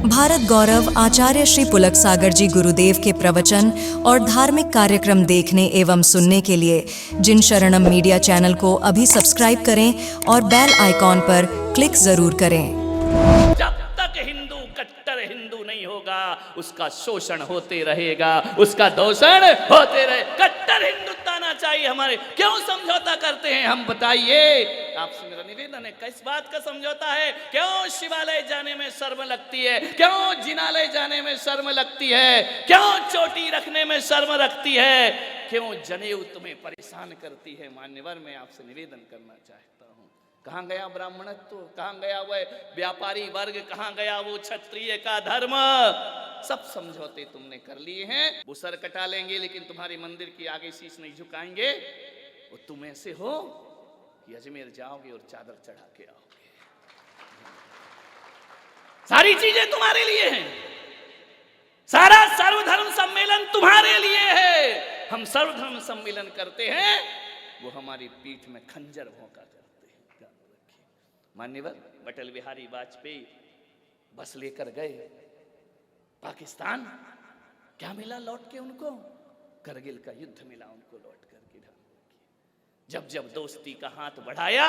भारत गौरव आचार्य श्री पुलक सागर जी गुरुदेव के प्रवचन और धार्मिक कार्यक्रम देखने एवं सुनने के लिए जिन शरणम मीडिया चैनल को अभी सब्सक्राइब करें और बेल आइकॉन पर क्लिक जरूर करें। जब तक हिंदू कट्टर हिंदू नहीं होगा उसका शोषण होते रहेगा, उसका दूषण होते रहे। कट्टर हिंदुत्व आना चाहिए हमारे। क्यों समझौता करते हैं हम, बताइए। आपसे मेरा निवेदन है, किस बात का समझौता है? क्यों शिवालय जाने में शर्म लगती है? क्यों जिनालय जाने में शर्म लगती है? क्यों चोटी रखने में शर्म रखती है? क्यों जनेऊ तुम्हें परेशान करती है? मान्यवर, मैं आपसे निवेदन करना चाहता हूँ, कहाँ गया ब्राह्मणत्व? कहाँ गया वह व्यापारी वर्ग? कहाँ गया वो क्षत्रिय का धर्म? सब समझौते तुमने कर लिए हैं। वो सर कटा लेंगे लेकिन तुम्हारे मंदिर के आगे शीश नहीं झुकाएंगे। वो तुम ऐसे हो कि अजमेर जाओगे और चादर चढ़ा के आओगे। सारी चीजें तुम्हारे लिए हैं। सारा सर्वधर्म सम्मेलन तुम्हारे लिए है। हम सर्वधर्म सम्मेलन करते हैं, वो हमारी पीठ में खंजर भोंका करते हैं। मान्यवर, अटल बिहारी वाजपेयी बस लेकर गए पाकिस्तान, क्या मिला लौट के उनको? करगिल का युद्ध मिला उनको लौट करके। जब जब दोस्ती का हाथ बढ़ाया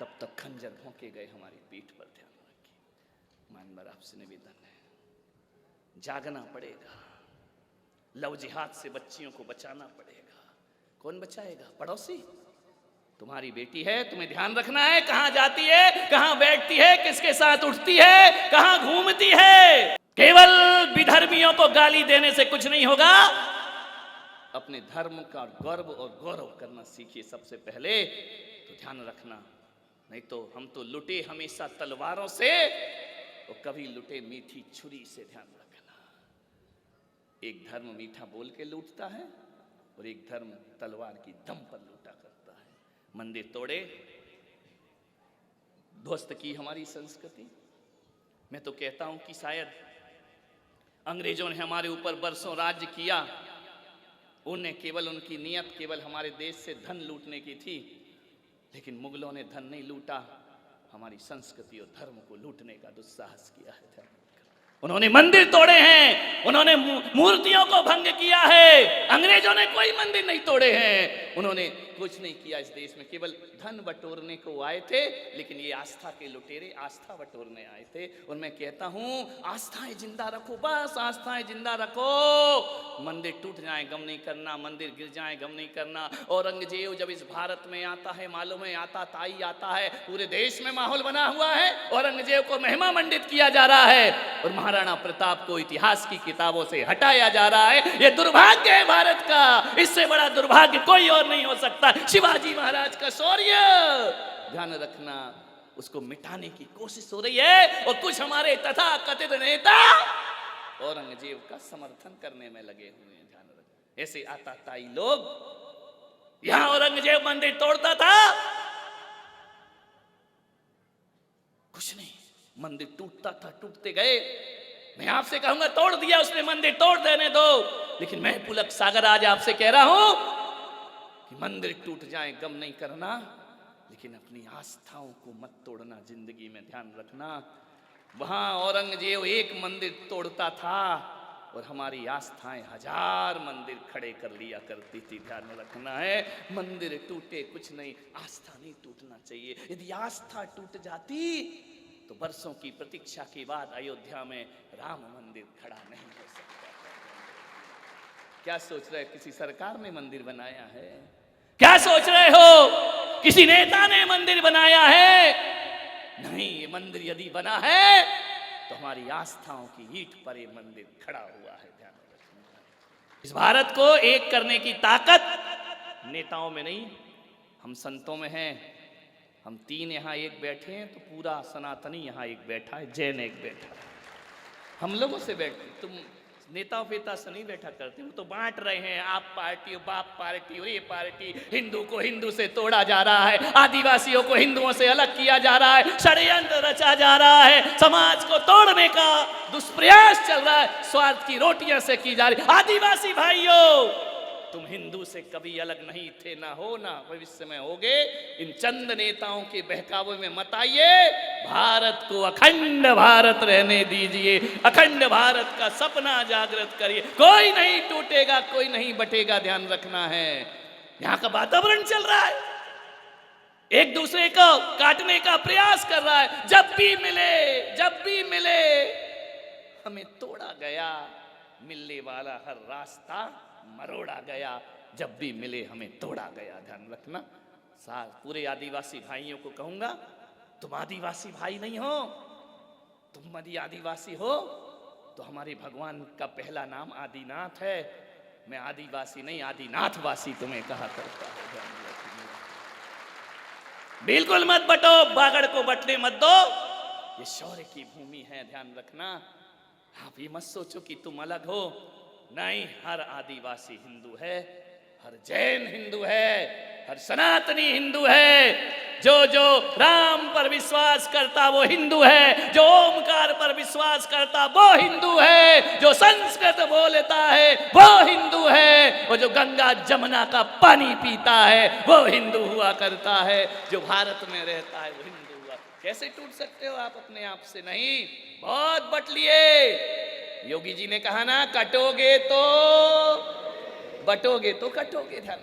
तब तक खंजर भोंके गए हमारी पीठ पर। ध्यान रखिए। मानवर, आपसे निवेदन है, जागना पड़ेगा। लव जिहाद से बच्चियों को बचाना पड़ेगा। कौन बचाएगा? पड़ोसी। तुम्हारी बेटी है, तुम्हें ध्यान रखना है कहां जाती है, कहां बैठती है, किसके साथ उठती है, कहां घूमती है। केवल विधर्मियों को गाली देने से कुछ नहीं होगा। अपने धर्म का गर्व और गौरव करना सीखिए सबसे पहले। तो ध्यान रखना, नहीं तो हम तो लुटे हमेशा तलवारों से, और कभी लुटे मीठी छुरी से। ध्यान रखना, एक धर्म मीठा बोल के लूटता है और एक धर्म तलवार की दम पर लूटा करता है। मंदिर तोड़े, ध्वस्त की हमारी संस्कृति। मैं तो कहता हूं कि शायद अंग्रेजों ने हमारे ऊपर बरसों राज्य किया, उन्हें केवल उनकी नियत केवल हमारे देश से धन लूटने की थी, लेकिन मुगलों ने धन नहीं लूटा, हमारी संस्कृति और धर्म को लूटने का दुस्साहस किया है। उन्होंने मंदिर तोड़े हैं, उन्होंने मूर्तियों को भंग किया है। अंग्रेजों ने कोई मंदिर नहीं तोड़े हैं, उन्होंने कुछ नहीं किया इस देश में। केवल धन बटोरने को आए थे, लेकिन ये आस्था के लुटेरे आस्था बटोरने आए थे। और मैं कहता हूं, आस्थाएं जिंदा रखो, बस आस्थाएं जिंदा रखो। मंदिर टूट जाए गम नहीं करना, मंदिर गिर जाए गम नहीं करना। औरंगजेब जब इस भारत में आता है, मालूम है, आता ताई आता है, पूरे देश में माहौल बना हुआ है। औरंगजेब को महिमा मंडित किया जा रहा है और महाराणा प्रताप को इतिहास की किताबों से हटाया जा रहा है। यह दुर्भाग्य है भारत का, इससे बड़ा दुर्भाग्य कोई और नहीं हो सकता। शिवाजी महाराज का शौर्य, ध्यान रखना, उसको मिटाने की कोशिश हो रही है और कुछ हमारे तथाकथित नेता औरंगजेब का समर्थन करने में लगे हुए हैं। ध्यान रखना, ऐसे आताताई लोग। यहां औरंगजेब मंदिर तोड़ता था, कुछ नहीं, मंदिर टूटता था, टूटते गए। मैं आपसे कहूंगा, तोड़ दिया उसने मंदिर, तोड़ देने दो। लेकिन मैं पुलक सागर आज आपसे कह रहा हूं कि मंदिर टूट जाए गम नहीं करना, लेकिन अपनी आस्थाओं को मत तोड़ना जिंदगी में। ध्यान रखना, वहां औरंगजेब एक मंदिर तोड़ता था और हमारी आस्थाएं 1000 मंदिर खड़े कर लिया करती थी। ध्यान रखना है, मंदिर टूटे कुछ नहीं, आस्था नहीं टूटना चाहिए। यदि आस्था टूट जाती तो वर्षों की प्रतीक्षा के बाद अयोध्या में राम मंदिर खड़ा नहीं हो सकता। क्या सोच रहे, किसी सरकार ने मंदिर बनाया है? क्या सोच रहे हो, किसी नेता ने मंदिर बनाया है? नहीं, ये मंदिर यदि बना है तो हमारी आस्थाओं की ईंट पर ये मंदिर खड़ा हुआ है। ध्यान रखना, इस भारत को एक करने की ताकत नेताओं में नहीं, हम संतों में है। हम 3 यहाँ एक बैठे हैं तो पूरा सनातनी यहाँ एक बैठा है, जैन एक बैठा है। हम लोगों से बैठते, तुम नेता फेता से नहीं बैठा करते। वो तो बांट रहे हैं, आप पार्टी और बाप पार्टी और ये पार्टी। हिंदू को हिंदू से तोड़ा जा रहा है, आदिवासियों को हिंदुओं से अलग किया जा रहा है, षड्यंत्र रचा जा रहा है, समाज को तोड़ने का दुष्प्रयास चल रहा है, स्वार्थ की रोटियां से की जा रही। आदिवासी भाइयों, तुम हिंदू से कभी अलग नहीं थे, ना हो ना भविष्य में होगे। इन चंद नेताओं के बहकावे में मत आइए। भारत को अखंड भारत रहने दीजिए, अखंड भारत का सपना जागृत करिए। कोई नहीं टूटेगा, कोई नहीं बटेगा, ध्यान रखना है। यहाँ का वातावरण चल रहा है, एक दूसरे को काटने का प्रयास कर रहा है। जब भी मिले हमें तोड़ा गया, मिलने वाला हर रास्ता मरोड़ा गया। जब भी मिले हमें तोड़ा गया, ध्यान रखना। पूरे आदिवासी भाइयों को कहूंगा, तुम आदिवासी भाई नहीं हो, तुम यदि आदिवासी हो तो हमारे भगवान का पहला नाम आदिनाथ है। मैं आदिवासी नहीं, आदिनाथवासी तुम्हें कहा करता हूं। बिल्कुल मत बटो, बागड़ को बटने मत दो। ये शौर्य की भूमि है, ध्यान रखना। आप ये मत सोचो कि तुम अलग हो, नहीं। हर आदिवासी हिंदू है, हर जैन हिंदू है, हर सनातनी हिंदू है। जो राम पर विश्वास करता वो हिंदू है, जो ओमकार पर विश्वास करता वो हिंदू है, जो संस्कृत बोलता है वो हिंदू है, और जो गंगा जमुना का पानी पीता है वो हिंदू हुआ करता है, जो भारत में रहता है वो हिंदू हुआ। कैसे टूट सकते हो आप अपने आप से? नहीं, बहुत बट लिए। योगी जी ने कहा ना, कटोगे तो बटोगे तो कटोगे, ध्यान